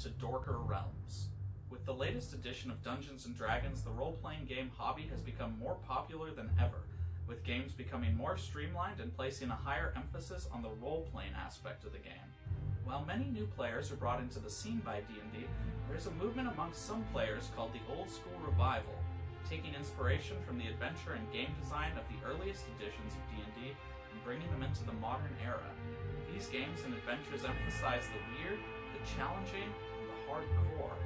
to Dorker Realms. With the latest edition of Dungeons & Dragons, the role-playing game hobby has become more popular than ever, with games becoming more streamlined and placing a higher emphasis on the role-playing aspect of the game. While many new players are brought into the scene by D&D, there is a movement amongst some players called the Old School Revival, taking inspiration from the adventure and game design of the earliest editions of D&D and bringing them into the modern era. These games and adventures emphasize the weird, the challenging, and the hardcore.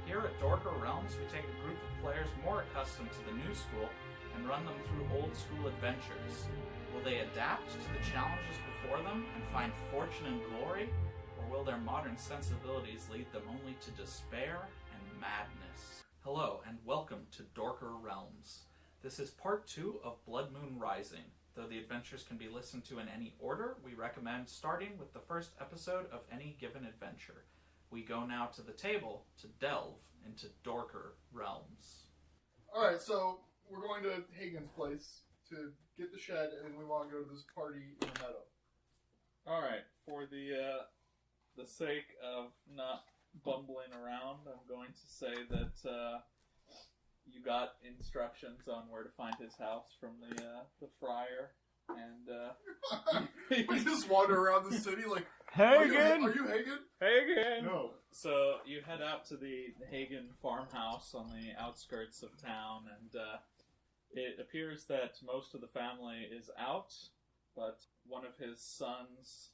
Here at Dorker Realms, we take a group of players more accustomed to the new school and run them through old school adventures. Will they adapt to the challenges before them and find fortune and glory, or will their modern sensibilities lead them only to despair and madness? Hello, and welcome to Dorker Realms. This is part 2 of Blood Moon Rising. Though the adventures can be listened to in any order, we recommend starting with the first episode of any given adventure. We go now to the table to delve into Dorker Realms. Alright, so we're going to Hagen's place to get the shed, and we want to go to this party in the meadow. Alright, for the sake of not bumbling around, I'm going to say that you got instructions on where to find his house from the friar, and we just wander around the city like, Hagen! Are you Hagen? Hagen! No. so you head out to the Hagen farmhouse on the outskirts of town, and it appears that most of the family is out, but one of his sons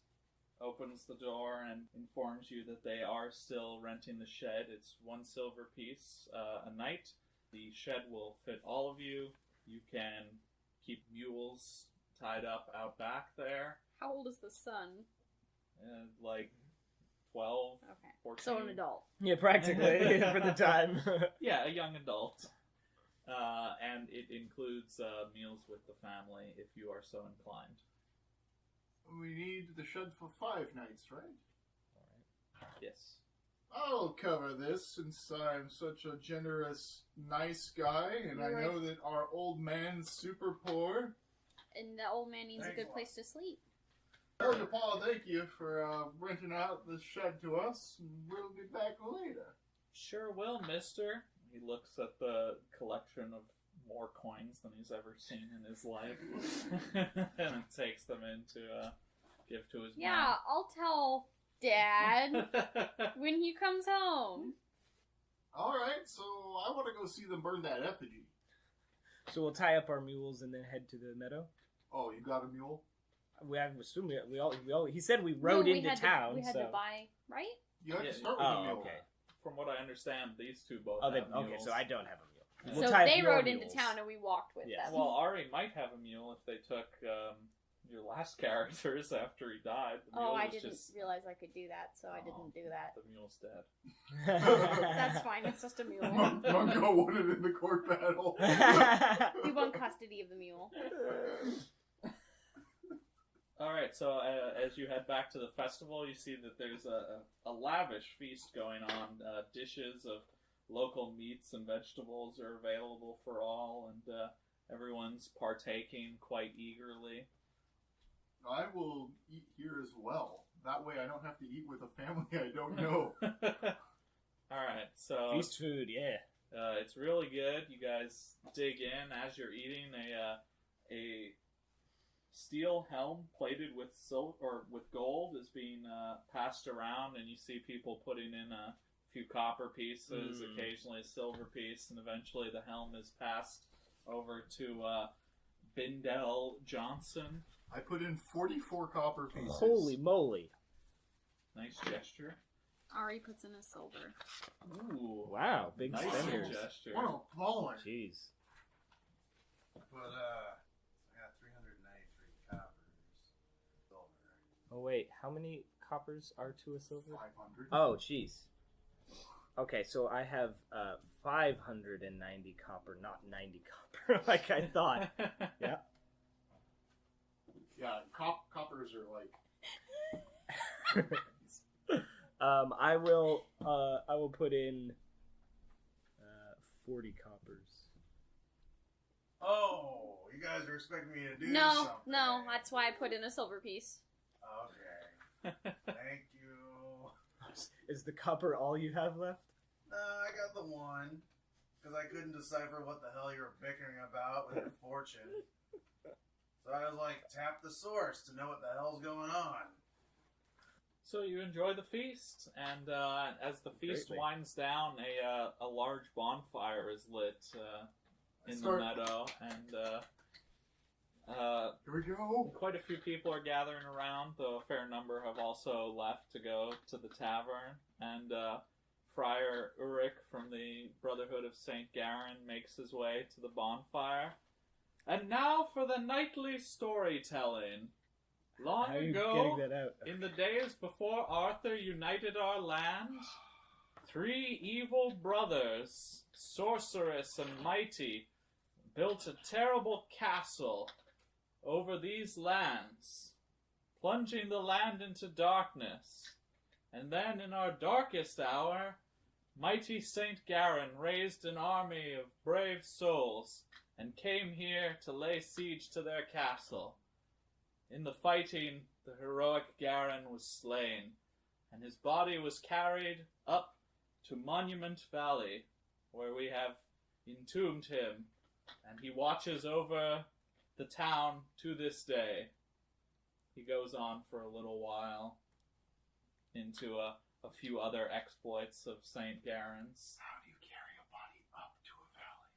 opens the door and informs you that they are still renting the shed. It's 1 silver piece a night. The shed will fit all of you. You can keep mules tied up out back there. How old is the son? Like 12, Okay. 14. So an adult. Yeah, practically, for the time. Yeah, a young adult. And it includes meals with the family if you are so inclined. We need the shed for 5 nights, right? Alright. Yes. I'll cover this since I'm such a generous, nice guy, and I know that our old man's super poor. And the old man needs a good place to sleep. Well, Paul, thank you for renting out this shed to us. We'll be back later. Sure will, mister. He looks at the collection of more coins than he's ever seen in his life and takes them in to give to his Yeah, I'll tell Dad when he comes home. Alright, so I want to go see them burn that effigy. So we'll tie up our mules and then head to the meadow. Oh, you got a mule? I assume we all. He said we rode into town. We had to buy, right? You have Yeah, to start with a mule. Okay. From what I understand, these two both Oh, have okay. mules. So I don't have a mule. So We'll tie up they your rode mules. into town and we walked with Yes. them. Well, Ari might have a mule if they took your last characters after he died. The mule I was didn't just... realize I could do that, so I didn't do that. The mule's dead. That's fine, it's just a mule. Mungo won it in the court battle. We won custody of the mule. Alright, so as you head back to the festival, you see that there's a lavish feast going on. Dishes of local meats and vegetables are available for all, and everyone's partaking quite eagerly. I will eat here as well. That way I don't have to eat with a family I don't know. Alright, so... Feast food, yeah. it's really good. You guys dig in as you're eating. A steel helm plated with silver or with gold is being passed around, and you see people putting in a few copper pieces, occasionally a silver piece, and eventually the helm is passed over to Bindell Johnson. I put in 44 copper pieces. Holy moly! Nice gesture. Ari puts in a silver. Ooh, Wow, big nice spenders. gesture. What a baller. Jeez. But, I got 393 coppers. Silver. Oh wait, how many coppers are to a silver? 500. Oh, jeez. Okay, so I have 590 copper, not 90 copper, like I thought. Yeah. Yeah, coppers are like... I will put in 40 coppers. Oh, you guys are expecting me to do No, something. that's why I put in a silver piece. Okay. Thank you. Is the copper all you have left? No, I got the one. Because I couldn't decipher what the hell you were bickering about with your fortune. So I was like, tap the source to know what the hell's going on. So you enjoy the feast, and as the feast Greatly. winds down, a large bonfire is lit in the Start- meadow, and Here we go. quite a few people are gathering around, though a fair number have also left to go to the tavern, and Friar Ulrich from the Brotherhood of St. Garan makes his way to the bonfire. And now for the nightly storytelling. Long How are you ago, getting that out? in the days before Arthur united our land, 3 evil brothers, sorceress and mighty, built a terrible castle over these lands, plunging the land into darkness. And then in our darkest hour, mighty Saint Garan raised an army of brave souls and came here to lay siege to their castle. In the fighting, the heroic Garan was slain, and his body was carried up to Monument Valley, where we have entombed him, and he watches over the town to this day. He goes on for a little while into a few other exploits of St. Garen's. How do you carry a body up to a valley?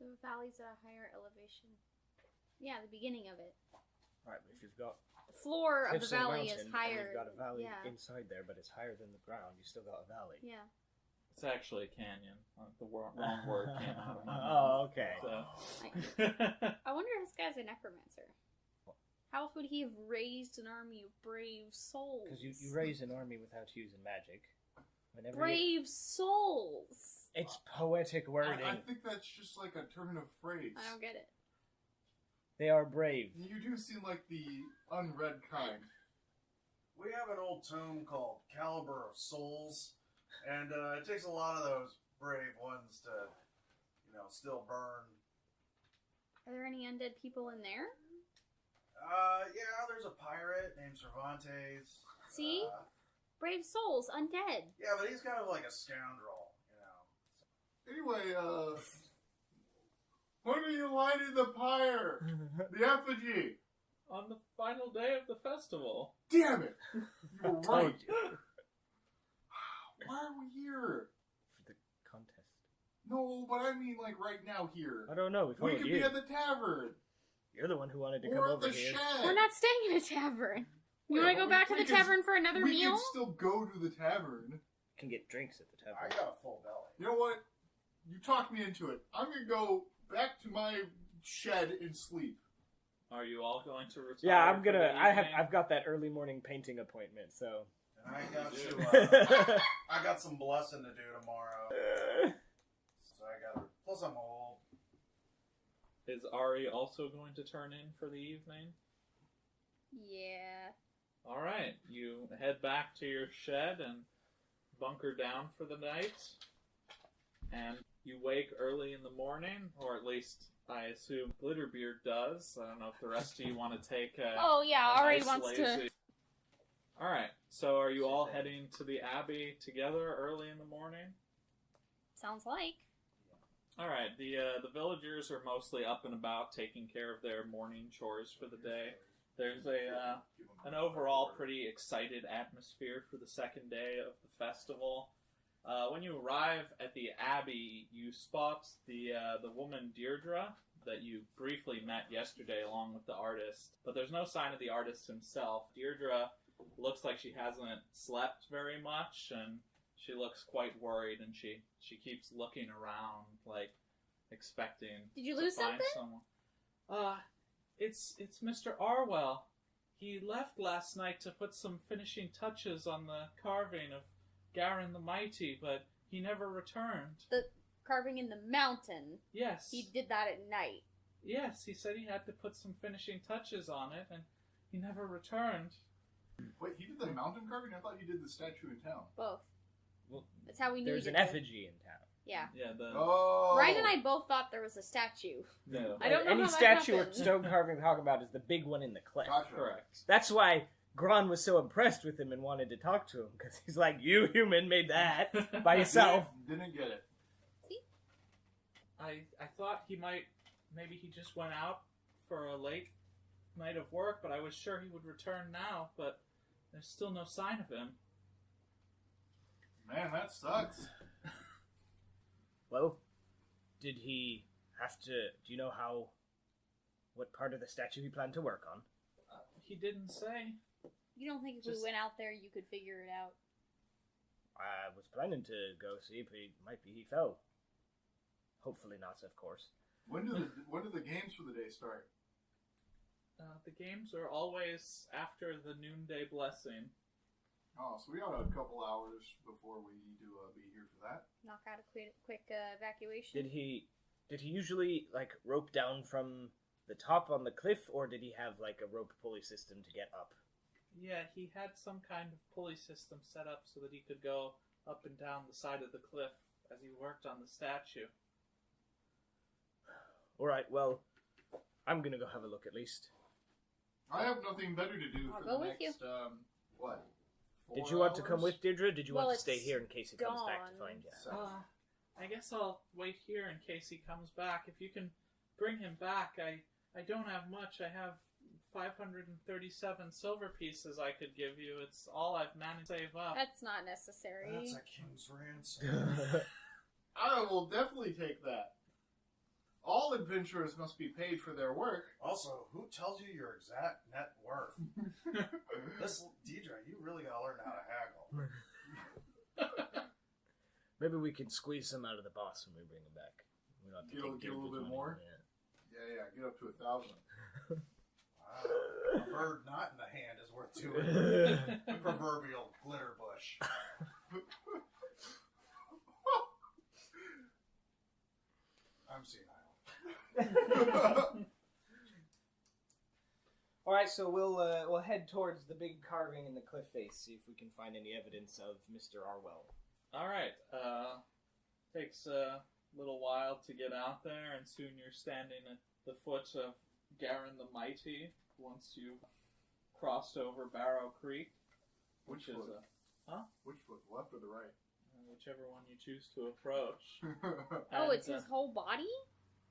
The valley's at a higher elevation. Yeah, the beginning of it. Right, but if you've got The floor of the cliffs and a valley is mountain, and higher. you've got a valley Yeah. inside there, but it's higher than the ground, you still got a valley. Yeah. It's actually a canyon. The wrong word came out of my Oh, mouth. okay. So. I wonder if this guy's a necromancer. How else would he have raised an army of brave souls? Because you raise an army without using magic. Whenever Brave souls! it's poetic wording. I think that's just like a turn of phrase. I don't get it. They are brave. You do seem like the unread kind. We have an old tome called Caliber of Souls, and it takes a lot of those brave ones to, still burn. Are there any undead people in there? Yeah, there's a pirate named Cervantes. See? Brave souls, undead. Yeah, but he's kind of like a scoundrel, Anyway, when are you lighting the pyre? The effigy? On the final day of the festival. Damn it! You were Told right. you. Why are we here? For the contest. No, but I mean like right now here. I don't know. We We followed could you. be at the tavern. You're the one who wanted to come Or at over the here. shed. We're not staying in a tavern. You Yeah, want to but go back to we the can- tavern for another We meal? can still go to the tavern. Can get drinks at the I tavern. got a full belly. You know what? You talked me into it. I'm gonna go back to my shed and sleep. Are you all going to retire? Yeah, I'm for gonna. the evening? I've got that early morning painting appointment, so. And I got Yeah. to, I got some blessing to do tomorrow. So I got, plus I'm old. Is Ari also going to turn in for the evening? Yeah. All right, you head back to your shed and bunker down for the night. And you wake early in the morning, or at least I assume Glitterbeard does. I don't know if the rest of you want to take a. Oh, yeah, a Ari nice, wants to. lazy- All right, so are you all heading to the Abbey together early in the morning? Sounds like. All right, the villagers are mostly up and about, taking care of their morning chores for the day. There's an overall pretty excited atmosphere for the second day of the festival. When you arrive at the Abbey, you spot the woman Deirdre that you briefly met yesterday along with the artist, but there's no sign of the artist himself. Deirdre looks like she hasn't slept very much, and she looks quite worried, and she keeps looking around, like, expecting Did you to lose find something? someone. It's Mr. Arwell. He left last night to put some finishing touches on the carving of Garan the Mighty, but he never returned. The carving in the mountain. Yes. He did that at night. Yes, he said he had to put some finishing touches on it, and he never returned. Wait, he did the mountain carving? I thought you did the statue in town. Both. Well, That's how we knew There's he an did it. effigy in town. Yeah. Yeah, the Oh. Ryan and I both thought there was a statue. no. I don't know Any how that statue or happened. stone carving we talk about is the big one in the cliff. Gotcha. Correct. That's why Garan was so impressed with him and wanted to talk to him because he's like, "You human made that by yourself." Didn't get it. I thought maybe he just went out for a late night of work, but I was sure he would return now, but there's still no sign of him. Man, that sucks. Well, did he have to? Do you know what part of the statue he planned to work on? He didn't say. You don't think if we went out there, you could figure it out? I was planning to go see, but he fell. Hopefully not, of course. When do the games for the day start? The games are always after the noonday blessing. Oh, so we got a couple hours before we need to be here for that. Knock out a quick evacuation. Did he usually like rope down from the top on the cliff, or did he have like a rope pulley system to get up? Yeah, he had some kind of pulley system set up so that he could go up and down the side of the cliff as he worked on the statue. Alright, well, I'm gonna go have a look at least. I have nothing better to do I'll for go the with next, what? 4 Did you want to hours? come with Deirdre? Did you Well, want to stay it's here in case he comes back to dawn. find you? So- I guess I'll wait here in case he comes back. If you can bring him back, I don't have much. I have 537 silver pieces I could give you. It's all I've managed to save up. That's not necessary. That's a king's ransom. I will definitely take that. All adventurers must be paid for their work. Also, who tells you your exact net worth? This Deidre, you really gotta learn how to haggle. Maybe we can squeeze some out of the boss when we bring him back. We don't have to Get a take little Deirdre's bit money. more? Yeah. Yeah, get up to 1,000. Wow. A bird not in the hand is worth 200. Proverbial glitter bush. I'm senile. All right, so we'll head towards the big carving in the cliff face, see if we can find any evidence of Mr. Arwell. Alright, takes a little while to get out there, and soon you're standing at the foot of Garan the Mighty, once you've crossed over Barrow Creek, Which which is foot? Which foot? The left or the right? whichever one you choose to approach. Oh, And, it's his whole body?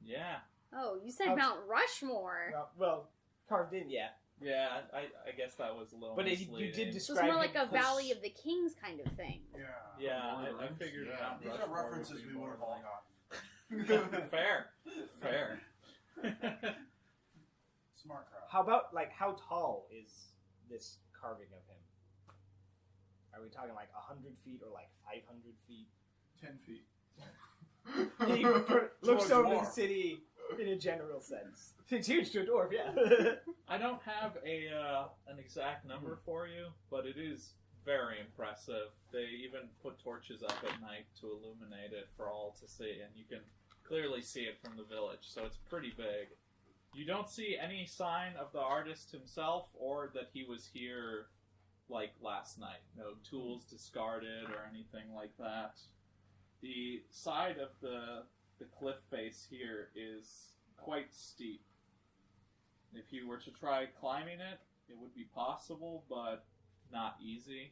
Yeah. Oh, you said Ouch. Mount Rushmore. Well, carved in, yeah. Yeah, I guess that was a little But you misleading. did So it's describe more him like a close- Valley of the Kings kind of thing. Yeah. Yeah, Lord of the I Rings? figured Yeah. Mount These are Rushmore references would be we would more have all like- gotten. Fair. Smart crowd. How about, like, how tall is this carving of him? Are we talking like 100 feet or like 500 feet? 10 feet. He looks To a over the dwarf. city in a general sense. It's huge to a dwarf, yeah. I don't have an exact number for you, but it is very impressive. They even put torches up at night to illuminate it for all to see, and you can clearly see it from the village, so it's pretty big. You don't see any sign of the artist himself or that he was here like last night. No tools discarded or anything like that. The side of the cliff face here is quite steep. If you were to try climbing it, it would be possible, but not easy.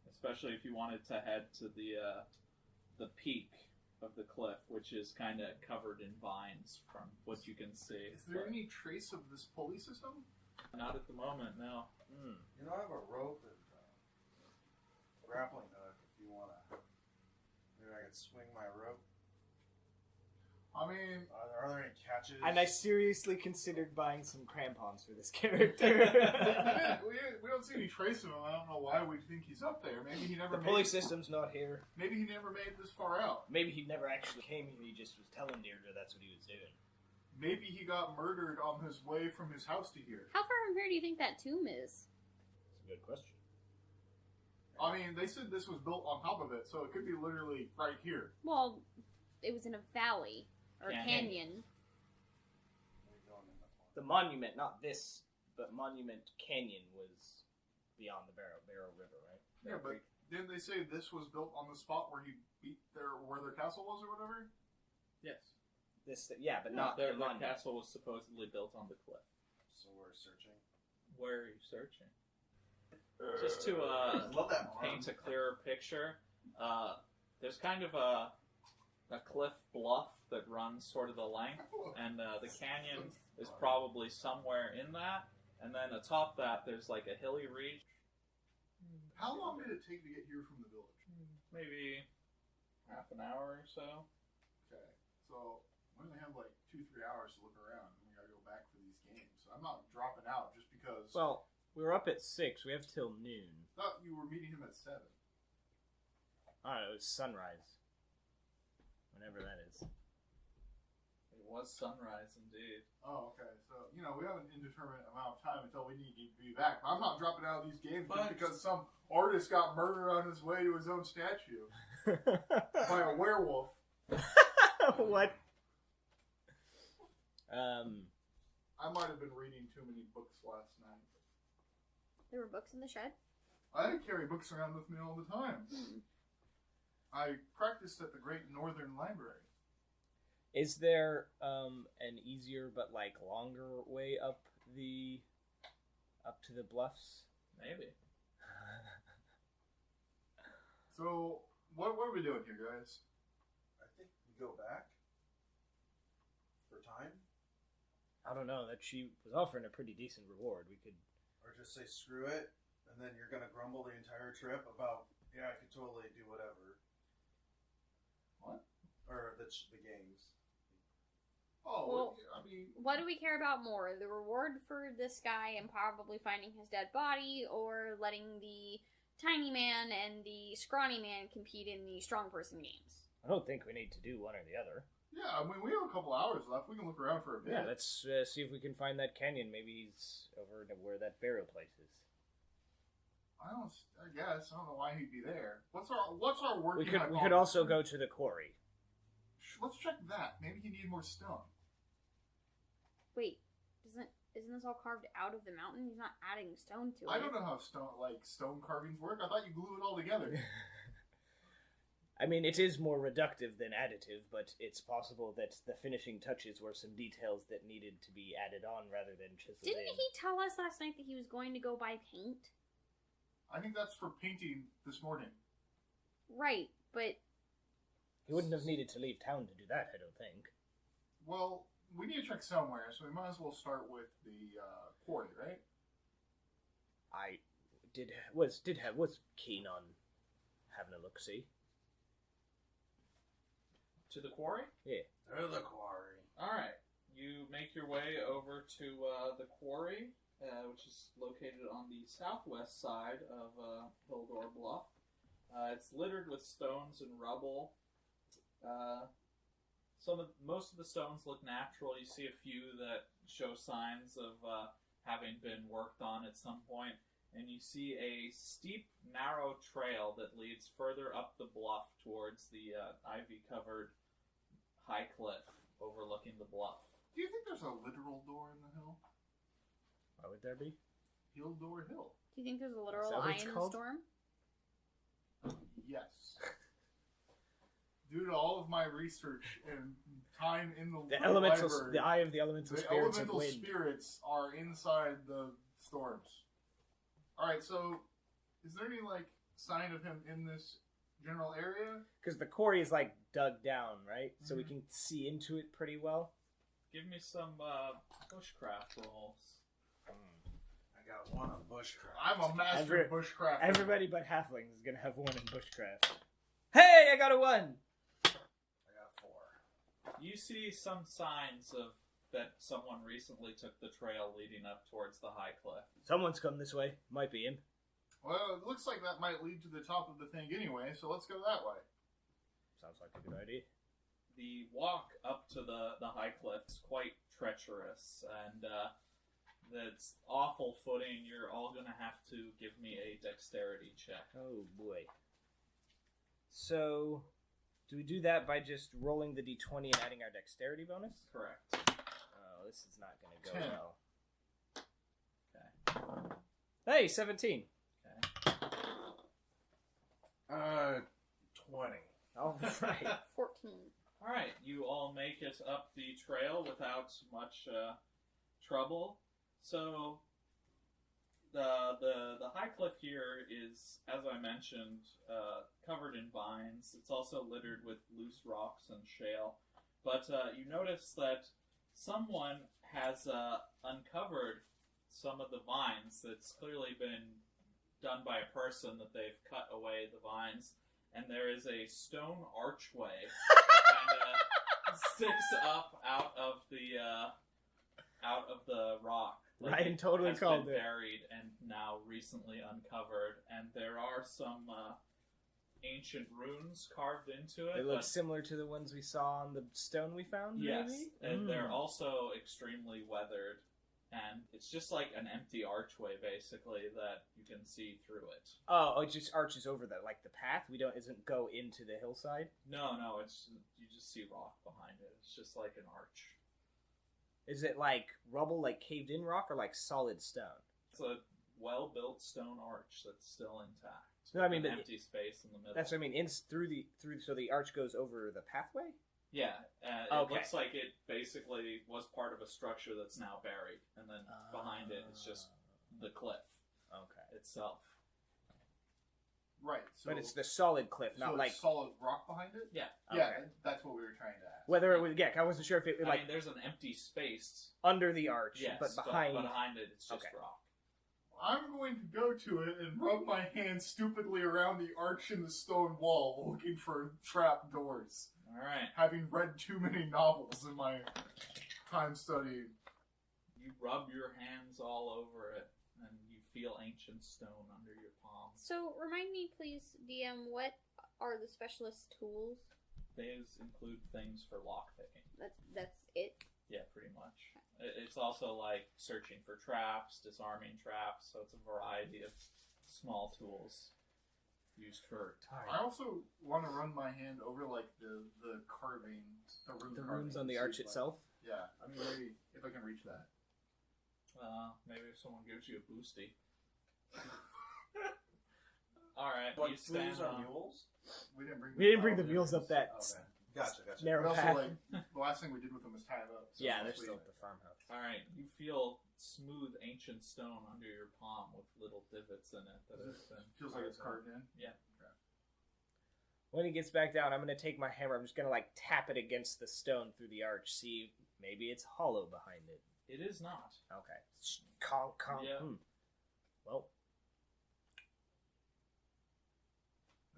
Especially if you wanted to head to the peak of the cliff, which is kind of covered in vines from what you can see. Is there But any trace of this pulley system? not at the moment, no. You know, I have a rope and grappling hook if you want to. Maybe I could swing my rope. I mean, Are there any catches? And I seriously considered buying some crampons for this character. we don't see any trace of him. I don't know why we think he's up there. Maybe he never The made. pulley system's not here. Maybe he never made this far out. Maybe he never actually came here, he just was telling Deirdre that's what he was doing. Maybe he got murdered on his way from his house to here. How far from here do you think that tomb is? That's a good question. I mean, they said this was built on top of it, so it could be literally right here. Well, it was in a valley or Canyon. canyon. The monument, not this, but Monument Canyon was beyond the Barrow River, right? Yeah, Barrow but Creek. didn't they say this was built on the spot where he beat where their castle was or whatever? Yes. This, yeah, but not their the monument. castle was supposedly built on the cliff. So we're searching. Where are you searching? Just to Love that arm. paint a clearer picture, there's kind of a cliff bluff that runs sort of the length, and the canyon is probably somewhere in that, and then atop that there's like a hilly reach, How long did it take to get here from the village? maybe half an hour or so. Okay, so we only have like 2-3 hours to look around, and we gotta go back for these games. So I'm not dropping out just because. Well, we were up at 6. We have till noon. I thought you were meeting him at 7. I don't know, it was sunrise. Whenever that is. It was sunrise indeed. Oh, okay. So we have an indeterminate amount of time until we need to be back. I'm not dropping out of these games just because some artist got murdered on his way to his own statue by a werewolf. What? I might have been reading too many books last night. There were books in the shed. I carry books around with me all the time. I practiced at the Great Northern Library. Is there an easier but like longer way up to the bluffs? Maybe. So, what are we doing here, guys? I think we go back for time, I don't know. That she was offering a pretty decent reward. We could. or just say screw it, and then you're gonna grumble the entire trip about I could totally do whatever. What? Or the games. Oh, Well, I mean, What do we care about more? The reward for this guy and probably finding his dead body, or letting the tiny man and the scrawny man compete in the strong person games? I don't think we need to do one or the other. yeah, I mean, we have a couple hours left. We can look around for a bit. Yeah, let's see if we can find that canyon. Maybe he's over to where that burial place is. I guess. I don't know why he'd be there. What's our working We could hypothesis? also go to the quarry. Let's check that. Maybe he needs more stone. Wait, isn't this all carved out of the mountain? He's not adding stone to it. I don't know how stone carvings work. I thought you glue it all together. I mean, it is more reductive than additive, but it's possible that the finishing touches were some details that needed to be added on rather than chiseled Didn't in. he tell us last night that he was going to go buy paint? I think that's for painting this morning. Right, but He wouldn't have needed to leave town to do that, I don't think. Well, we need to check somewhere, so we might as well start with the quarry, right? I was keen on having a look-see. To the quarry? Yeah. To the quarry. Alright. You make your way over to the quarry, which is located on the southwest side of Hildor Bluff. It's littered with stones and rubble. Most of the stones look natural. You see a few that show signs of having been worked on at some point. And you see a steep, narrow trail that leads further up the bluff towards the ivy-covered high cliff overlooking the bluff. Do you think there's a literal door in the hill? Why would there be? Hildor Hill. do you think there's a literal that what eye it's in the called? storm? Yes. Due to all of my research and time in the library, The eye of the elemental the spirits elemental of wind. spirits are inside the storms. Alright, so is there any sign of him in this general area? Because the quarry is dug down, right? So we Mhm. can see into it pretty well. Give me some bushcraft rolls. I got one on bushcraft. I'm a master of bushcraft. Everybody but halflings is gonna have one in bushcraft. Hey, I got a 1. I got 4. You see some signs of that someone recently took the trail leading up towards the high cliff. Someone's come this way. Might be him. Well, it looks like that might lead to the top of the thing anyway, so let's go that way. Sounds like a good idea. The walk up to the high cliff is quite treacherous, and that's awful footing. You're all going to have to give me a dexterity check. Oh boy. So, do we do that by just rolling the d20 and adding our dexterity bonus? Correct. Oh, this is not going to go 10. well. Okay. Hey, 17. 20. All right. 14. All right, you all make it up the trail without much trouble. So The high cliff here is, as I mentioned, covered in vines. It's also littered with loose rocks and shale. But you notice that someone has uncovered some of the vines. That's clearly been done by a person, that they've cut away the vines. And there is a stone archway that kind of sticks up out of the rock. Ryan totally called it. Buried and now recently uncovered, and there are some ancient runes carved into it. They look similar to the ones we saw on the stone we found. Yes, maybe? and they're also extremely weathered, and it's just like an empty archway, basically, that you can see through it. Oh, it just arches over the path. Isn't go into the hillside. No, it's you just see rock behind it. It's just like an arch. Is it like rubble, like caved in rock, or like solid stone? It's a well-built stone arch that's still intact. No, I mean, an empty space in the middle. That's what I mean. So the arch goes over the pathway. Yeah, it Okay. looks like it basically was part of a structure that's now buried, and then behind it is just the cliff itself. Right. So, But it's the solid cliff, not like solid rock behind it. Yeah. Yeah, Okay. that's what we were trying to ask. Whether it was, I wasn't sure if it was I mean, there's an empty space. under the arch, Yes, but behind. behind it, it's just Okay. rock. I'm going to go to it and rub my hand stupidly around the arch in the stone wall, looking for trap doors. All right. Having read too many novels in my time studying. You rub your hands all over it, and you feel ancient stone under your palm. So, remind me, please, DM, what are the specialist tools? These include things for lockpicking. That's it? Yeah, pretty much. It's also like searching for traps, disarming traps, so it's a variety of small tools used for... I also want to run my hand over like the carving, The runes on the arch itself. Yeah, I mean maybe if I can reach that. Maybe if someone gives you a boosty. Alright, What, you stand fools are on... mules? We didn't bring. We didn't bring the mules up that Okay. Gotcha. narrow Also, path. like the last thing we did with them was tie them up. So Yeah, they're mostly- still at the farmhouse. Alright, you feel smooth ancient stone under your palm with little divots in it that have been... Feels like it's carved in. Yeah. When he gets back down, I'm going to take my hammer. I'm just going to tap it against the stone through the arch. See, maybe it's hollow behind it. It is not. Okay. Conk, conk. Yeah. Well,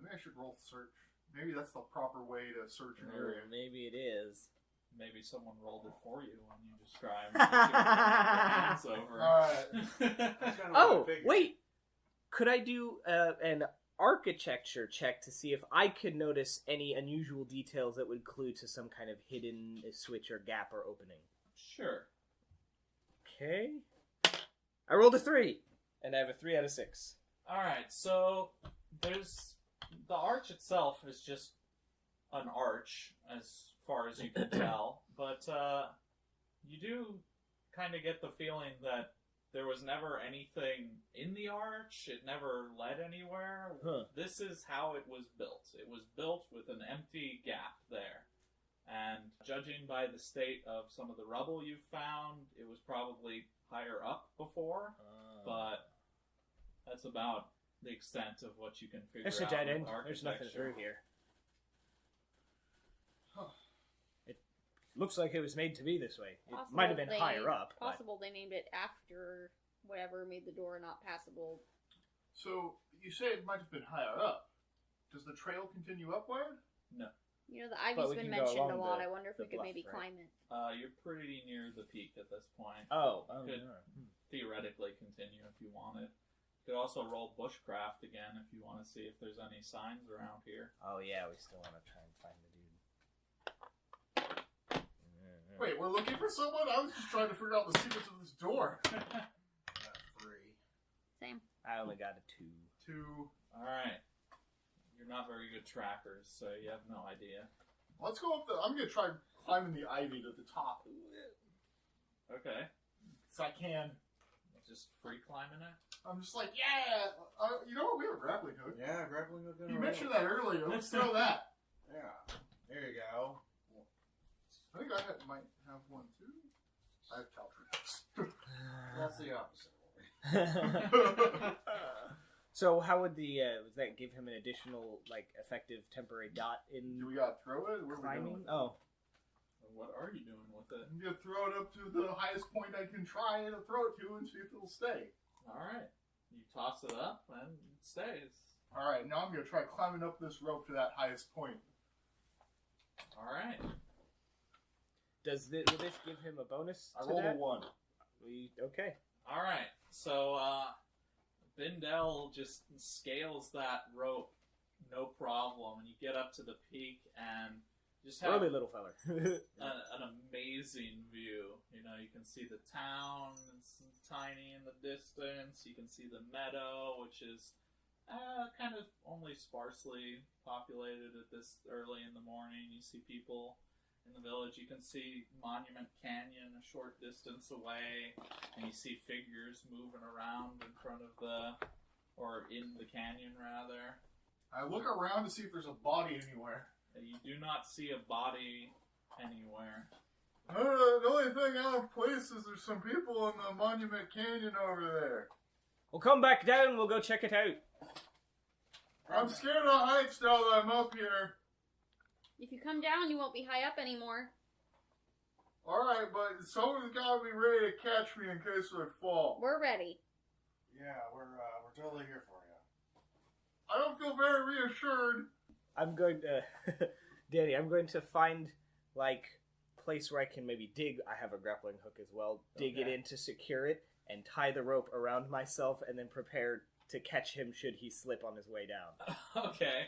Maybe I should roll search. Maybe that's the proper way to search an area. maybe it is. Maybe someone rolled it for you when you described your hands over. Alright. Oh, wait! Could I do an architecture check to see if I could notice any unusual details that would clue to some kind of hidden switch or gap or opening? Sure. Okay. I rolled a 3, and I have a 3 out of 6. Alright, so there's... The arch itself is just an arch, as far as you can tell, but you do kind of get the feeling that there was never anything in the arch, it never led anywhere. Huh. This is how it was built. It was built with an empty gap there. And judging by the state of some of the rubble you've found, it was probably higher up before, but that's about the extent of what you can figure There's a out dead with end. There's nothing architecture. through here. It looks like it was made to be this way. It Possible might have been they- higher up. but- Possible they named it after whatever made the door not passable. So you say it might have been higher up. Does the trail continue upward? You know, the But ivy's we been can go mentioned a along lot. the- I wonder if the we could bluff, maybe right? climb it. You're pretty near the peak at this point. Oh, Good. Theoretically continue if you wanted. You could also roll bushcraft again if you want to see if there's any signs around here. Oh yeah, we still want to try and find the dude. Wait, we're looking for someone? I was just trying to figure out the secrets of this door. I got 3. Same. I only got a 2. 2. Alright. You're not very good trackers, so you have no idea. Let's go up I'm going to try climbing the ivy to the top. Okay. If I can. Just free climbing it? I'm just like, yeah! You know what? We have a grappling hook. Yeah, grappling hook. You mentioned that earlier. Let's throw that. Yeah. There you go. I think I might have one too. I have caltrops. That's the opposite. So how would would that give him an additional, like, effective temporary dot in Do we gotta throw it? Where are we going climbing? with it? Oh. What are you doing with it? I'm gonna throw it up to the highest point I can try to throw it to and see if it'll stay. Alright. You toss it up and it stays. Alright, now I'm gonna try climbing up this rope to that highest point. Alright. Will this give him a bonus I to rolled that? a 1. Okay. Alright. So, Bindel just scales that rope, no problem, and you get up to the peak and just have Early little feller. an amazing view. You know, you can see the town, it's tiny in the distance. You can see the meadow, which is kind of only sparsely populated at this early in the morning. You see people in the village. You can see Monument Canyon a short distance away, and you see figures moving around in front of or in the canyon rather. I look around to see if there's a body anywhere. You do not see a body anywhere. The only thing out of place is there's some people in the Monument Canyon over there. We'll come back down, we'll go check it out. I'm scared of heights now that I'm up here. If you come down, you won't be high up anymore. Alright, but someone's gotta be ready to catch me in case I fall. We're ready. Yeah, we're totally here for you. I don't feel very reassured. I'm going to... Danny, I'm going to find, like, place where I can maybe dig. I have a grappling hook as well. Dig it Okay. in to secure it, and tie the rope around myself, and then prepare to catch him should he slip on his way down. Okay.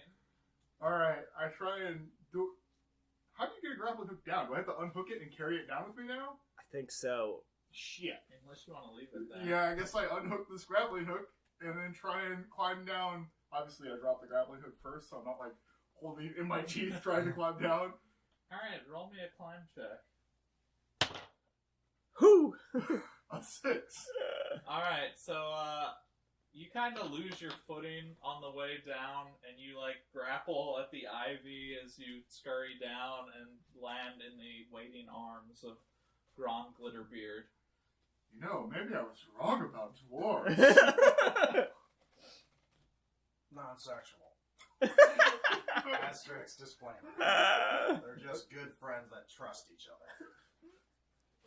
Alright, I try and do... How do you get a grappling hook down? Do I have to unhook it and carry it down with me now? I think so. Shit. Unless you want to leave it there. Yeah, I guess I unhook this grappling hook and then try and climb down. Obviously, I dropped the grappling hook first, so I'm not, like, holding it in my teeth trying to climb down. Alright, roll me a climb check. Whoo! A 6. Alright, so, you kind of lose your footing on the way down, and you, like, grapple at the ivy as you scurry down and land in the waiting arms of Gron Glitterbeard. You know, maybe I was wrong about dwarves. Non-sexual. Asterisk disclaimer. They're just good friends that trust each other.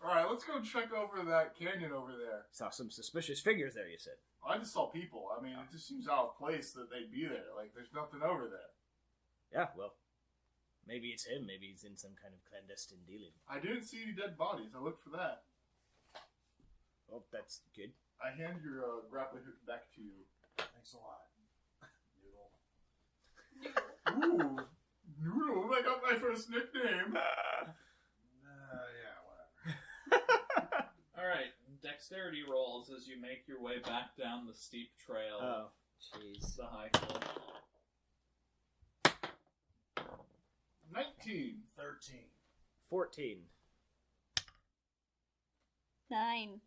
Alright, let's go check over that canyon over there. Saw some suspicious figures there, you said. I just saw people. I mean, it just seems out of place that they'd be there. Like, there's nothing over there. Yeah, well, maybe it's him. Maybe he's in some kind of clandestine dealing. I didn't see any dead bodies. I looked for that. Oh, that's good. I hand your grappling hook back to you. Thanks a lot. Noodle. Ooh, Noodle, I got my first nickname. Yeah, whatever. Alright, dexterity rolls as you make your way back down the steep trail. Oh, jeez. The high cliff. 19. 13. 14. 9.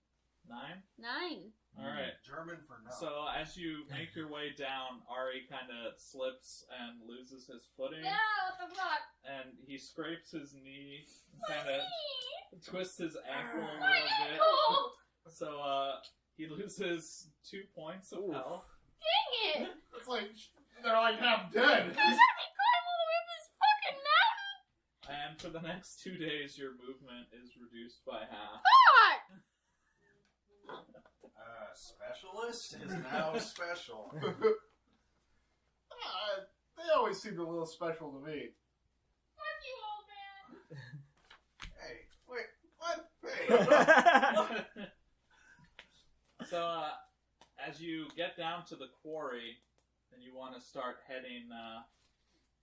9? 9. Alright. German for no. So as you make your way down, Ari kind of slips and loses his footing, Yeah, what the fuck? and he scrapes his knee, kind of twists his ankle a My little bit. ankle! So he loses 2 points of Oof. health. Dang it! It's like, they're like half dead. Guys, how me climb all the way up this fucking mountain? And for the next 2 days, your movement is reduced by half. Fuck! Specialist is now special. They always seemed a little special to me. Fuck you, old man! Hey, wait, what? Hey. So as you get down to the quarry, and you want to start heading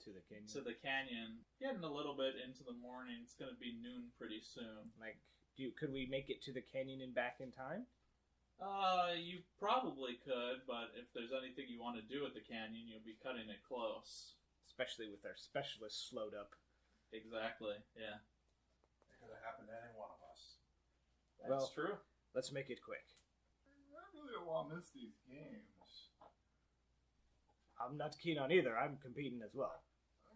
To the canyon. to the canyon, getting a little bit into the morning. It's going to be noon pretty soon. Like, could we make it to the canyon and back in time? You probably could, but if there's anything you want to do at the canyon, you'll be cutting it close. Especially with our specialists slowed up. Exactly, yeah. It could have happened to any one of us. That's Well- true. Let's make it quick. I really don't want to miss these games. I'm not keen on either. I'm competing as well.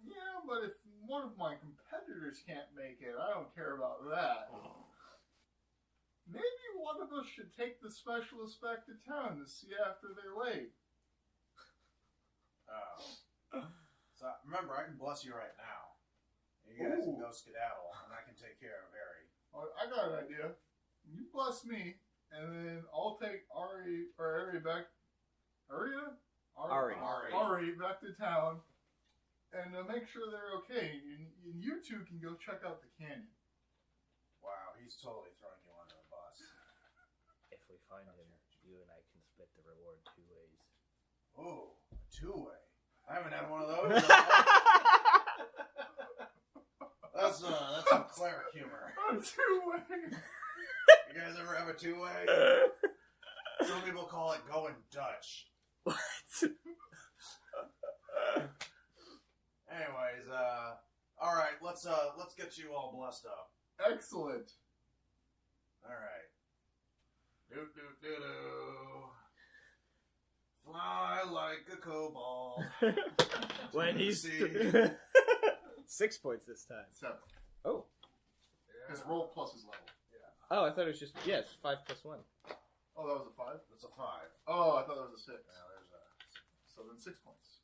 Yeah, but if one of my competitors can't make it, I don't care about that. maybe one of us should take the specialist back to town to see after they're laid. So remember, I can bless you right now. You guys can go skedaddle, and I can take care of Harry. Oh, I got an idea. You bless me, and then I'll take Ari back. Ari back to town, and make sure they're okay. And you two can go check out the canyon. Wow, he's totally throwing you under the bus. If we find him, you and I can split the reward 2 ways. Oh, a 2-way. I haven't had one of those. That's some cleric humor. A 2-way. You guys ever have a 2-way? Some people call it going Dutch. What? Anyways, all right, let's get you all blessed up. Excellent. All right. Do do do do. Fly like a kobold. When he's See. 6 points this time. 7. Oh. His roll plus his level. Oh, I thought it was just 5 plus 1. Oh, that was a 5? That's a 5. Oh, I thought that was a 6. Now there's a. So then 6 points.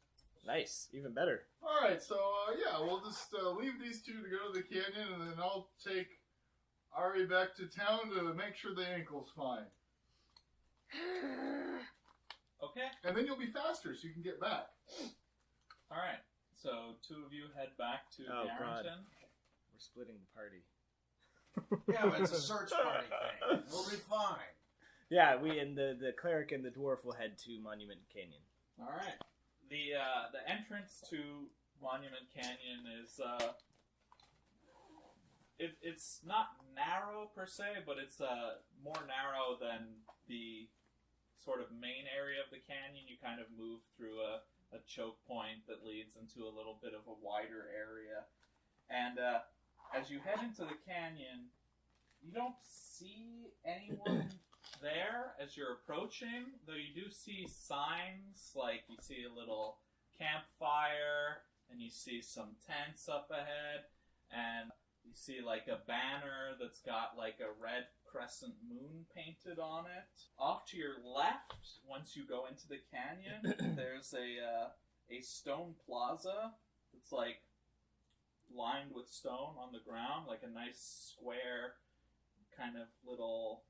Nice, even better. Alright, so we'll just leave these two to go to the canyon, and then I'll take Ari back to town to make sure the ankle's fine. Okay. And then you'll be faster, so you can get back. All right. So 2 of you head back to Oh, Garrington. We're splitting the party. Yeah, but it's a search party thing. We'll be fine. Yeah, we and the cleric and the dwarf will head to Monument Canyon. All right. The entrance to Monument Canyon is it's not narrow per se, but it's more narrow than the sort of main area of the canyon. You kind of move through a choke point that leads into a little bit of a wider area, and as you head into the canyon, you don't see anyone there as you're approaching, though you do see signs, like you see a little campfire, and you see some tents up ahead, and you see like a banner that's got like a red crescent moon painted on it. Off to your left, once you go into the canyon, there's a stone plaza that's like lined with stone on the ground, like a nice square kind of little,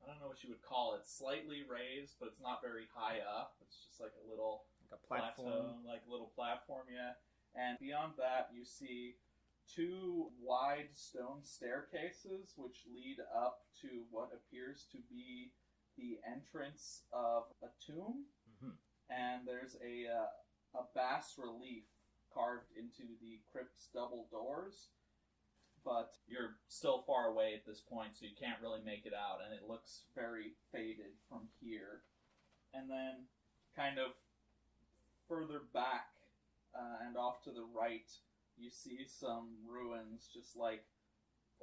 I don't know what you would call it, slightly raised, but it's not very high up. It's just like a little Like a platform. plateau, like a little platform, yeah. And beyond that, you see 2 wide stone staircases which lead up to what appears to be the entrance of a tomb. Mm-hmm. And there's a bas relief carved into the crypt's double doors. But you're still far away at this point, so you can't really make it out, and it looks very faded from here. And then, kind of further back and off to the right, you see some ruins, just like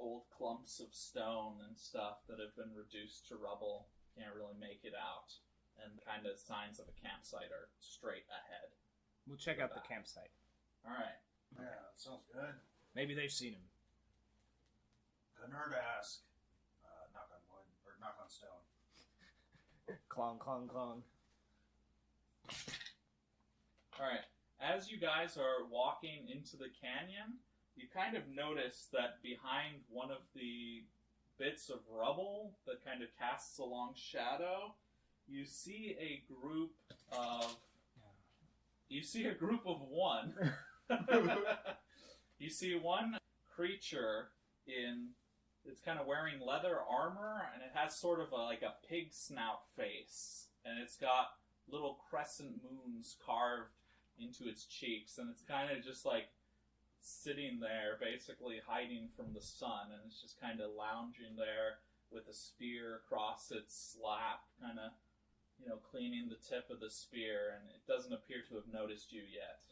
old clumps of stone and stuff that have been reduced to rubble. Can't really make it out. And kind of signs of a campsite are straight ahead. We'll check out the campsite. Alright. Yeah, that sounds good. Maybe they've seen him. Couldn't hurt to ask. Knock on wood, or knock on stone. Clong, clong, clong. Alright. As you guys are walking into the canyon, you kind of notice that behind one of the bits of rubble that kind of casts a long shadow, you see a group of... You see a group of 1. You see one creature it's kind of wearing leather armor, and it has sort of like a pig snout face, and it's got little crescent moons carved into its cheeks, and it's kind of just like sitting there, basically hiding from the sun, and it's just kind of lounging there with a spear across its lap, kind of, cleaning the tip of the spear, and it doesn't appear to have noticed you yet.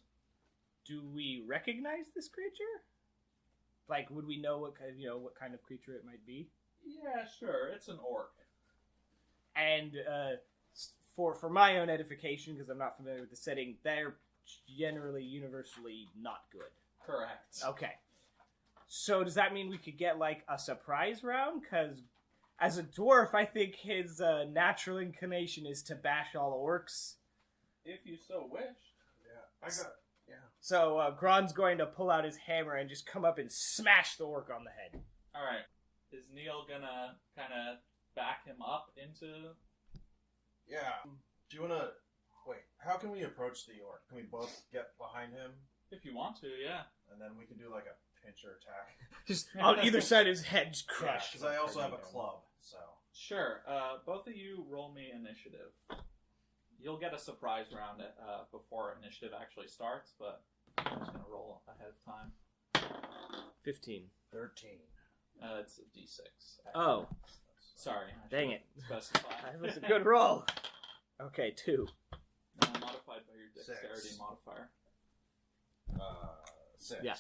Do we recognize this creature? Like, would we know what kind of creature it might be? Yeah, sure. It's an orc. And for my own edification, because I'm not familiar with the setting, they're generally universally not good. Correct. Okay. So does that mean we could get like a surprise round? Because As a dwarf, I think his natural inclination is to bash all orcs. If you so wish. Yeah, I got. Yeah. So Gron's going to pull out his hammer and just come up and smash the orc on the head. All right. Is Neil gonna kind of back him up into? Yeah. Do you wanna wait? How can we approach the orc? Can we both get behind him, If you want to, yeah. and then we can do like a pincher attack? Just on either side of his head, just crushed. Because I also have a club, so. Sure. Both of you roll me initiative. You'll get a surprise round before initiative actually starts, but I'm just gonna roll ahead of time. 15. 13. It's a D6. Oh. Sorry. I Dang should it. Specify. That was a good roll. Okay, 2. Modified by your dexterity 6. modifier. 6. Yeah.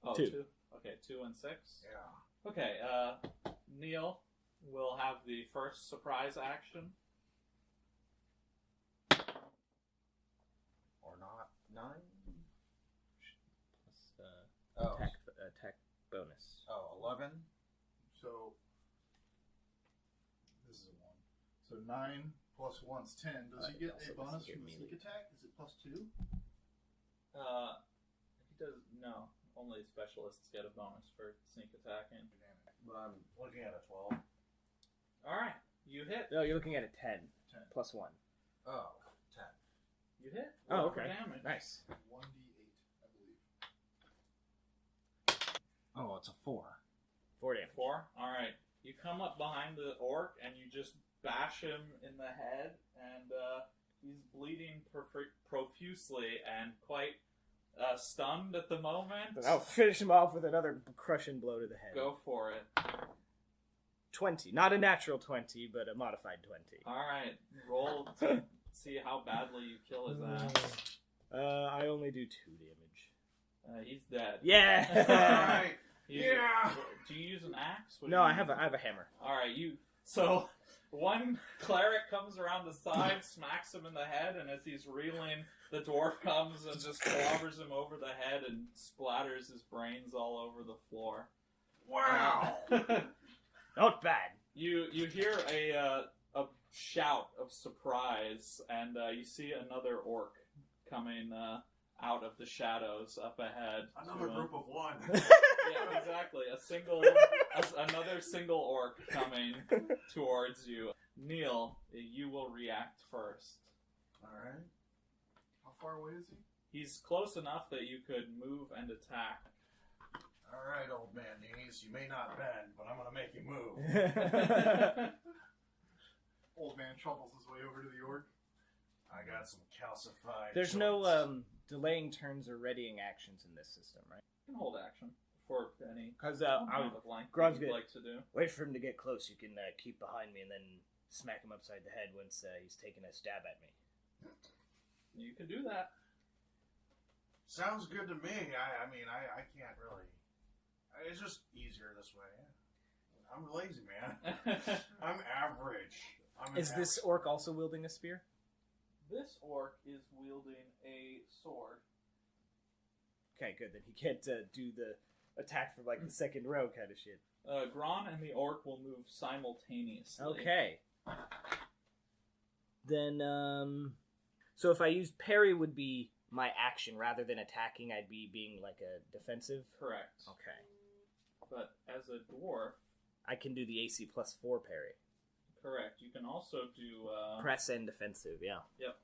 Oh, 2. 2. Okay, 2 and 6. Yeah. Okay, Neil will have the first surprise action. Or not. 9? Plus, Oh. attack bonus. Oh, 11? So this is a 1. So 9 plus 1's 10. Does he get also a bonus doesn't from get the sneak melee. attack? Is it plus 2? He does, no. Only specialists get a bonus for sneak attacking. But I'm looking at a 12. Alright, you hit. No, you're looking at a 10. 10. Plus 1. Oh, 10. You hit. Oh, Roll for okay. damage. Nice. 1d8, I believe. Oh, it's a 4. 4 damage. 4? Alright. You come up behind the orc and you just bash him in the head, and he's bleeding profusely and quite stunned at the moment. Then I'll finish him off with another crushing blow to the head. Go for it. 20. Not a natural 20, but a modified 20. Alright, roll to see how badly you kill his ass. I only do 2 damage. He's dead. Yeah! Alright! Yeah! Do you use an axe? What do No, you I have use? a hammer. Alright, so one cleric comes around the side, smacks him in the head, and as he's reeling, the dwarf comes and just clobbers him over the head and splatters his brains all over the floor. Wow! Not bad. You hear a shout of surprise, and you see another orc coming out of the shadows up ahead. Another group of 1. Yeah, exactly. Another single orc coming towards you. Neil, you will react first. Alright. How far away is he? He's close enough that you could move and attack. Alright, old man knees. You may not bend, but I'm gonna make you move. Old man shuffles his way over to the orc. I got some calcified. There's joints. no delaying turns or readying actions in this system, right? You can hold action for any Because amount of length Gron's you'd good. like to do. wait for him to get close. You can keep behind me and then smack him upside the head once he's taking a stab at me. You can do that. Sounds good to me. I mean, I can't really. It's just easier this way. I'm lazy, man. I'm average. Is this orc also wielding a spear? This orc is wielding a sword. Okay, good. Then he can't do the attack from like the second row kind of shit. Gron and the orc will move simultaneously. Okay. Then, so if I used parry would be my action rather than attacking, I'd be being like a defensive? Correct. Okay. But as a dwarf, I can do the AC plus 4 parry. correct. You can also do... Press and defensive, yeah. Yep.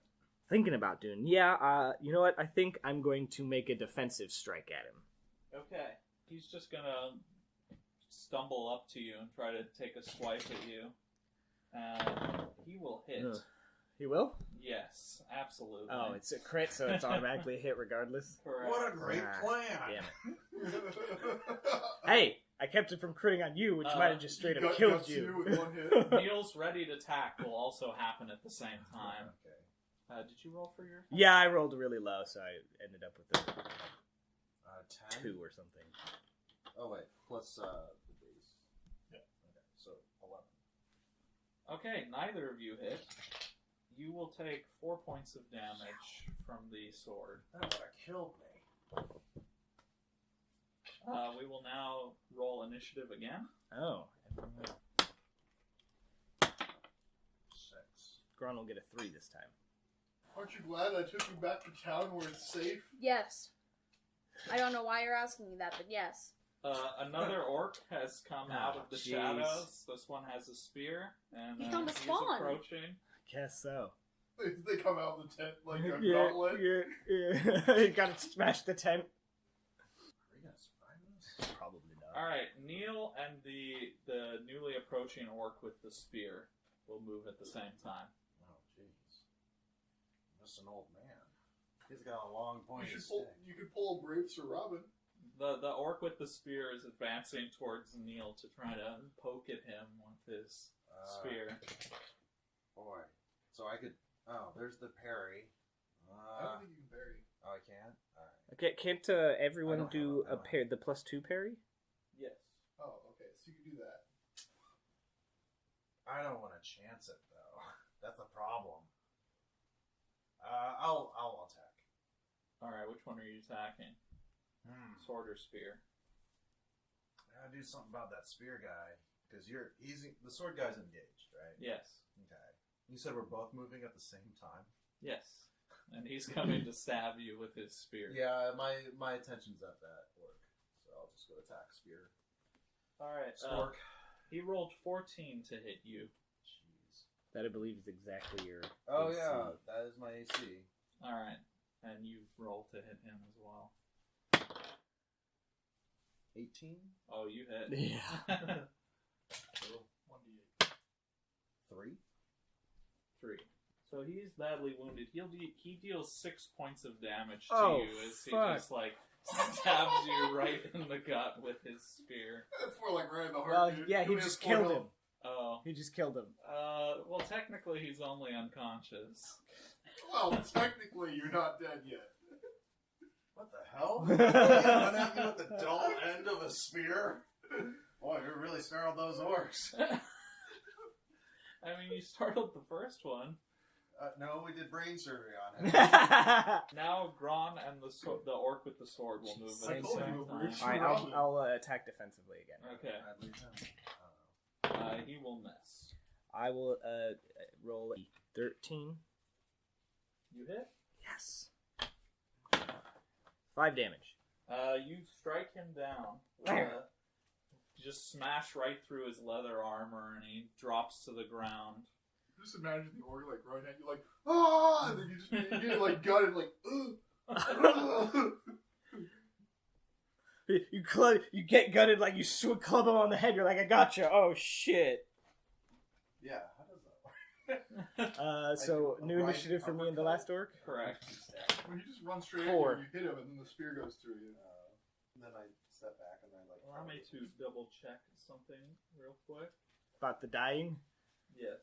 Thinking about doing, you know what? I think I'm going to make a defensive strike at him. Okay. He's just gonna stumble up to you and try to take a swipe at you. He will hit. Ugh. He will? Yes, absolutely. Oh, it's a crit, so it's automatically a hit regardless. Correct. What a great Ah, plan! Damn it. Hey, I kept it from critting on you, which might have just straight up Gut killed guts you. with 1 hit. Neil's ready to attack will also happen at the same time. Okay. Did you roll for your... Yeah, I rolled really low, so I ended up with a 10? 2 or something. Oh, wait. Plus the base. Yeah. Okay, so 11. Okay, neither of you hit. You will take 4 points of damage from the sword. That would have killed me. We will now roll initiative again. Oh. Gron will get a 3 this time. Aren't you glad I took you back to town where it's safe? Yes. I don't know why you're asking me that, but yes. Another orc has come out of the jeez. shadows. This one has a spear, and He found a he's Spahn. approaching. Guess so. They come out of the tent like a Yeah, gauntlet. yeah. You gotta smash the tent. Are we gonna survive this? Probably not. All right, Neil and the newly approaching orc with the spear will move at the same time. Oh, jeez. Just an old man. He's got a long pointy You stick. could pull a brave Sir Robin. The orc with the spear is advancing towards Neil to try to poke at him with his spear. Boy. So I could... Oh, there's the parry. I don't think you can parry. Oh, I can't? Alright. Okay, can't everyone do a pair, the +2 parry? Yes. Oh, okay, so you can do that. I don't want to chance it, though. That's a problem. I'll attack. All right, which one are you attacking? Sword or spear? I gotta do something about that spear guy. Because the sword guy's engaged, right? Yes. Okay. You said we're both moving at the same time? Yes. And he's coming to stab you with his spear. Yeah, my attention's at that orc. So I'll just go attack spear. All right. Spork. He rolled 14 to hit you. Jeez. That I believe is exactly your Oh, AC. yeah. That is my AC. All right. And you roll to hit him as well. 18? Oh, you hit. Yeah. 1d8. 3? 3. So he's badly wounded. He deals 6 points of damage to Oh, you as fuck. he just stabs you right in the gut with his spear. That's more like right in the heart. Well, dude. yeah, he Only just has 4 killed health. him. Oh. He just killed him. Well, technically he's only unconscious. Well, technically, you're not dead yet. What the hell? You run at me with the dull end of a spear? Boy, you really startled those orcs. I mean, you startled the first one. No, we did brain surgery on him. Now Gron and the orc with the sword will move I at the told same you, time. Bruce. Alright, I'll attack defensively again. Okay. I leave him. He will miss. I will roll a 13. You hit? Yes. 5 damage. You strike him down. Just smash right through his leather armor, and he drops to the ground. Just imagine the orc like running at you like, ah, and then you get like gutted like, You get gutted like you club him on the head. You're like, I gotcha. Oh shit. Yeah, how does that work? So a new right initiative for me and the uppercut? last orc. Correct. when you just run straight 4. at you, you hit him, and then the spear goes through you. And then I step back and I Allow me to double check something real quick. About the dying. Yes.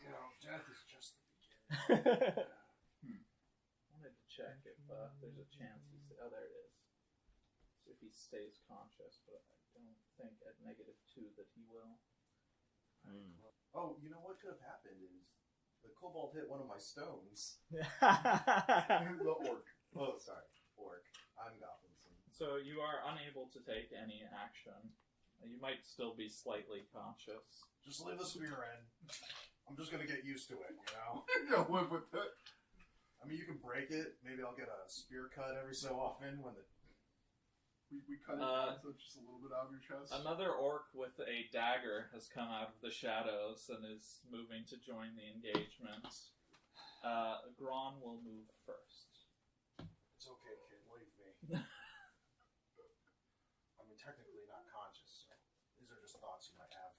You know, death is just the beginning. I wanted to check if there's a chance he's... Oh, there it is. See if he stays conscious, but I don't think at -2 that he will. Oh, you know what could have happened is the kobold hit one of my stones. The orc. Oh, sorry. Orc. I'm Goblinson. So you are unable to take any action. You might still be slightly conscious. Just leave the spear in. I'm just gonna get used to it, you know? You're gonna live with it. I mean, you can break it. Maybe I'll get a spear cut every so often when the... We cut it down so it's just a little bit out of your chest. Another orc with a dagger has come out of the shadows and is moving to join the engagement. Gron will move first. It's okay, kid. Leave me. I mean, technically not conscious, so these are just thoughts you might have.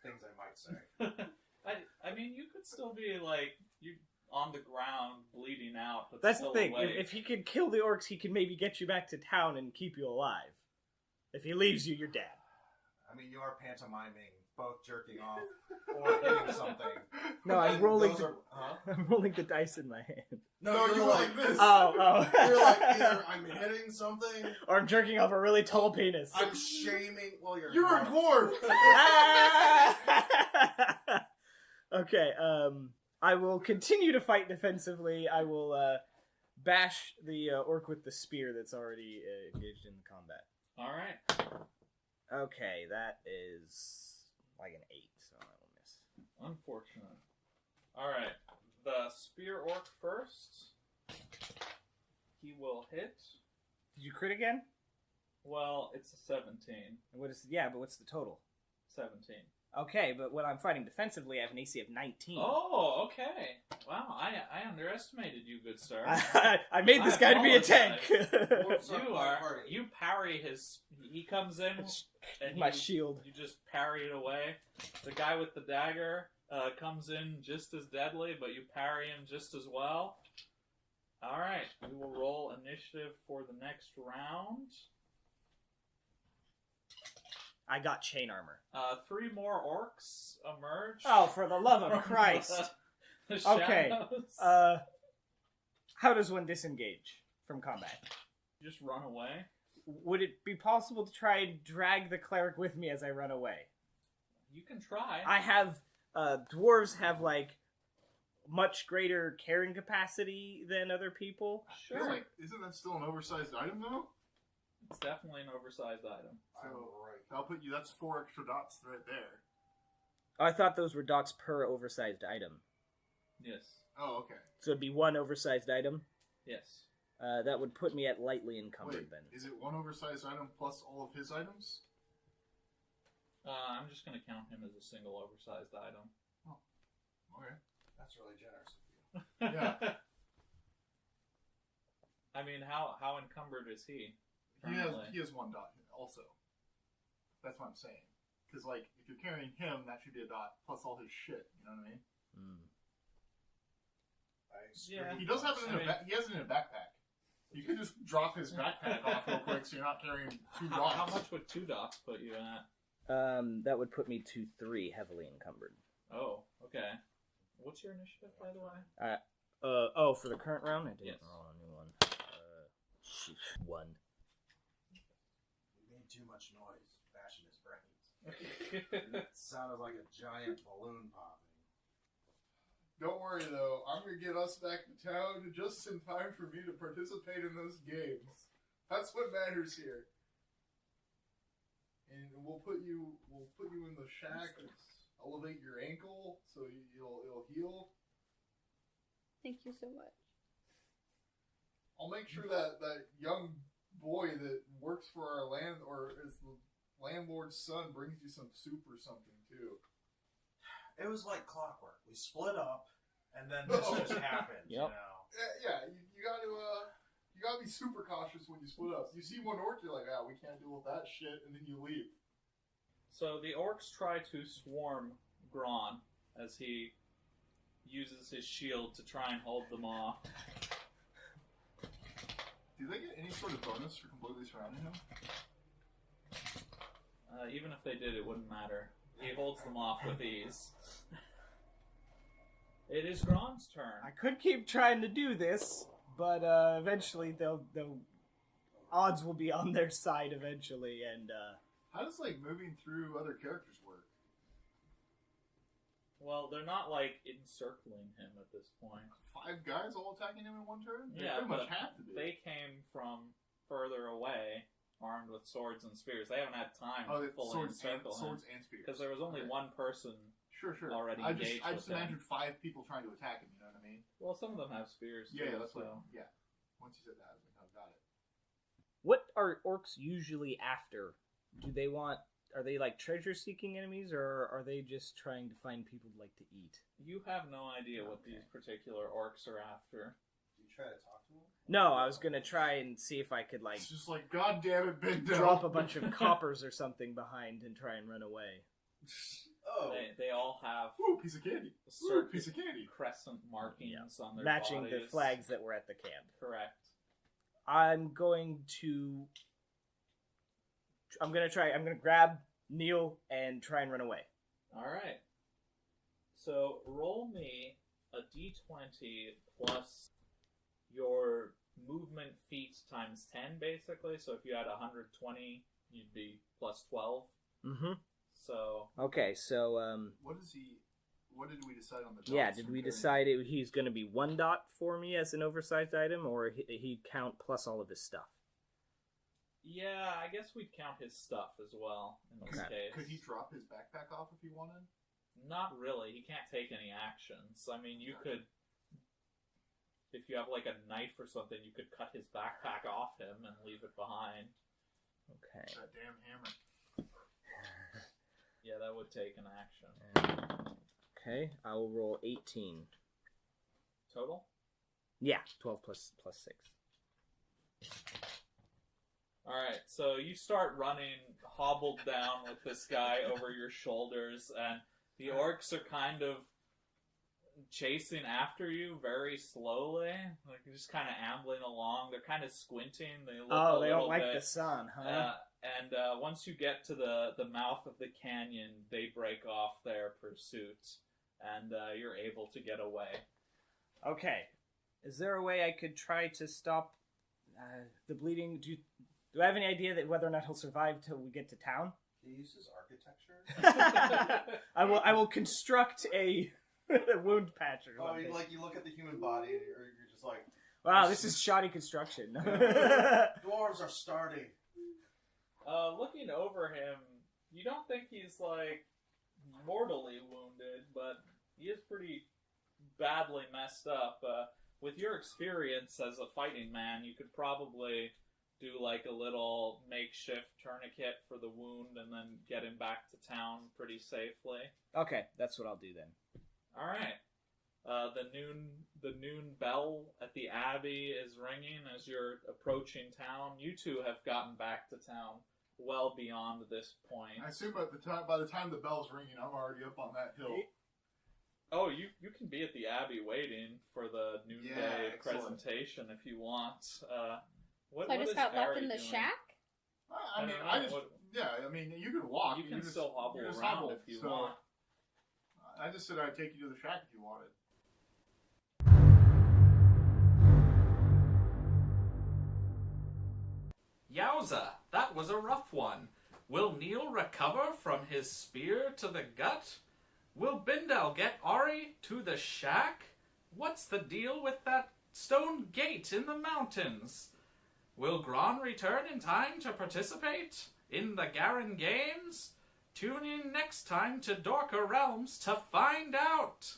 Things I might say. I mean, you could still be like you on the ground bleeding out, but That's the still thing. awake. If he can kill the orcs, he can maybe get you back to town and keep you alive. If he leaves you, you're dead. I mean, you are pantomiming, both jerking off or hitting something. No, I'm And rolling. those are- huh? I'm rolling the dice in my hand. No, you you're were like like this. Oh. You're like either I'm hitting something, Or I'm jerking off a really tall penis. I'm shaming. Well, you're You're a dwarf! Okay, I will continue to fight defensively. I will bash the orc with the spear that's already engaged in combat. Alright. Okay, that is like an 8, so I will miss. Unfortunate. Alright. The spear orc first. He will hit. Did you crit again? Well, it's a 17. What is? Yeah, but what's the total? 17. Okay, but when I'm fighting defensively, I have an AC of 19. Oh, okay. Wow, I underestimated you, good sir. I made this guy to be a tank. You parry his. He comes in, and My shield. You just parry it away. The guy with the dagger comes in just as deadly, but you parry him just as well. All right, we will roll initiative for the next round. I got chain armor. 3 more orcs emerge. Oh, for the love of Christ! The Okay. shadows. How does one disengage from combat? Just run away. Would it be possible to try and drag the cleric with me as I run away? You can try. I have dwarves have like much greater carrying capacity than other people. Sure. Like, isn't that still an oversized item though? It's definitely an oversized item. So I'll put you. That's 4 extra dots right there. Oh, I thought those were dots per oversized item. Yes. Oh, okay. So it'd be 1 oversized item. Yes. That would put me at lightly encumbered Wait, then. is it 1 oversized item plus all of his items? I'm just going to count him as a single oversized item. Okay. That's really generous of you. Yeah. I mean, how encumbered is he? He has 1 dot also. That's what I'm saying. Because like, if you're carrying him, that should be a dot plus all his shit. You know what I mean? Yeah. He does have it in he has it in a backpack. You could just drop his backpack off real quick, so you're not carrying 2 dots. How much would 2 dots put you at? That would put me to 3 heavily encumbered. Oh, okay. What's your initiative, by the way? For the current round, I didn't Yes. roll a new one. 1. He made too much noise, bashing his brains. It sounded like a giant balloon popping. Don't worry though, I'm gonna get us back to town just in time for me to participate in those games. That's what matters here. And we'll put you in the shack. Elevate your ankle so it'll heal. Thank you so much. I'll make sure that young boy that works for our is the landlord's son brings you some soup or something too. It was like clockwork. We split up, and then this just happened. Yep. You know. Yeah, you gotta be super cautious when you split up. You see one orc, you're like, we can't deal with that shit, and then you leave. So the orcs try to swarm Gron as he uses his shield to try and hold them off. Do they get any sort of bonus for completely surrounding him? Even if they did, it wouldn't matter. He holds them off with ease. It is Gron's turn. I could keep trying to do this, but eventually they'll odds will be on their side eventually, and How does moving through other characters work? Well, they're not encircling him at this point. 5 guys all attacking him in one turn? They Yeah, pretty much have to be. They came from further away, armed with swords and spears. They haven't had time to fully encircle him. Swords and spears. Because there was only one person. Sure. Already I engaged just with him. imagined 5 people trying to attack him. You know what I mean? Well, some of them have spears. Yeah, too, that's so. what. Yeah. Once you said that, I was like, oh, got it. what are orcs usually after? Are they treasure-seeking enemies, or are they just trying to find people to like to eat? You have no idea what these particular orcs are after. Did you try to talk to him? No, I was gonna try and see if I could It's just like, God damn it, Big Dog. drop a bunch of coppers or something behind and try and run away. Oh, They all have Ooh, piece of candy. Ooh, certain piece of candy. crescent markings on their Matching bodies. the flags that were at the camp. Correct. I'm gonna grab Neil and try and run away. Alright. So roll me a d20 plus your movement feet times 10, basically. So if you had 120, you'd be plus 12. Mm-hmm. So... Okay, so, What did we decide on the dots? yeah, did we decide he's gonna be 1 dot for me as an oversized item, or he'd count plus all of his stuff? Yeah, I guess we'd count his stuff as well, in this Okay. case. Could he drop his backpack off if he wanted? Not really. He can't take any actions. I mean, you could... If you have, like, a knife or something, you could cut his backpack off him and leave it behind. Okay. That damn hammer. Yeah, that would take an action. Okay, I will roll 18. Total? Yeah, 12 plus 6. Alright, so you start running, hobbled down with this guy over your shoulders, and the orcs are kind of chasing after you very slowly. Like, you're just kind of ambling along. They're kind of squinting. They look a They little don't like bit, the sun, huh? and once you get to the mouth of the canyon, they break off their pursuit, and you're able to get away. Okay. Is there a way I could try to stop the bleeding? Do I have any idea that whether or not he'll survive till we get to town? He uses architecture. I will construct a wound patch or Oh, something. like you look at the human body, or you're just like, Wow, this is shoddy construction. dwarves are sturdy. Looking over him, you don't think he's, like, mortally wounded, but he is pretty badly messed up. With your experience as a fighting man, you could probably do, like, a little makeshift tourniquet for the wound and then get him back to town pretty safely. Okay, that's what I'll do then. Alright. The noon bell at the Abbey is ringing as you're approaching town. You two have gotten back to town well beyond this point. I assume by the time the bell's ringing, I'm already up on that hill. Oh, you can be at the Abbey waiting for the noonday excellent. presentation if you want. What So I just is got left Ari in the doing? shack? I mean, you can walk. You can still hobble you just around hobble, if you so want. I just said I'd take you to the shack if you wanted. Yowza, that was a rough one. Will Neil recover from his spear to the gut? Will Bindel get Ari to the shack? What's the deal with that stone gate in the mountains? Will Gran return in time to participate in the Garan Games? Tune in next time to Dorka Realms to find out!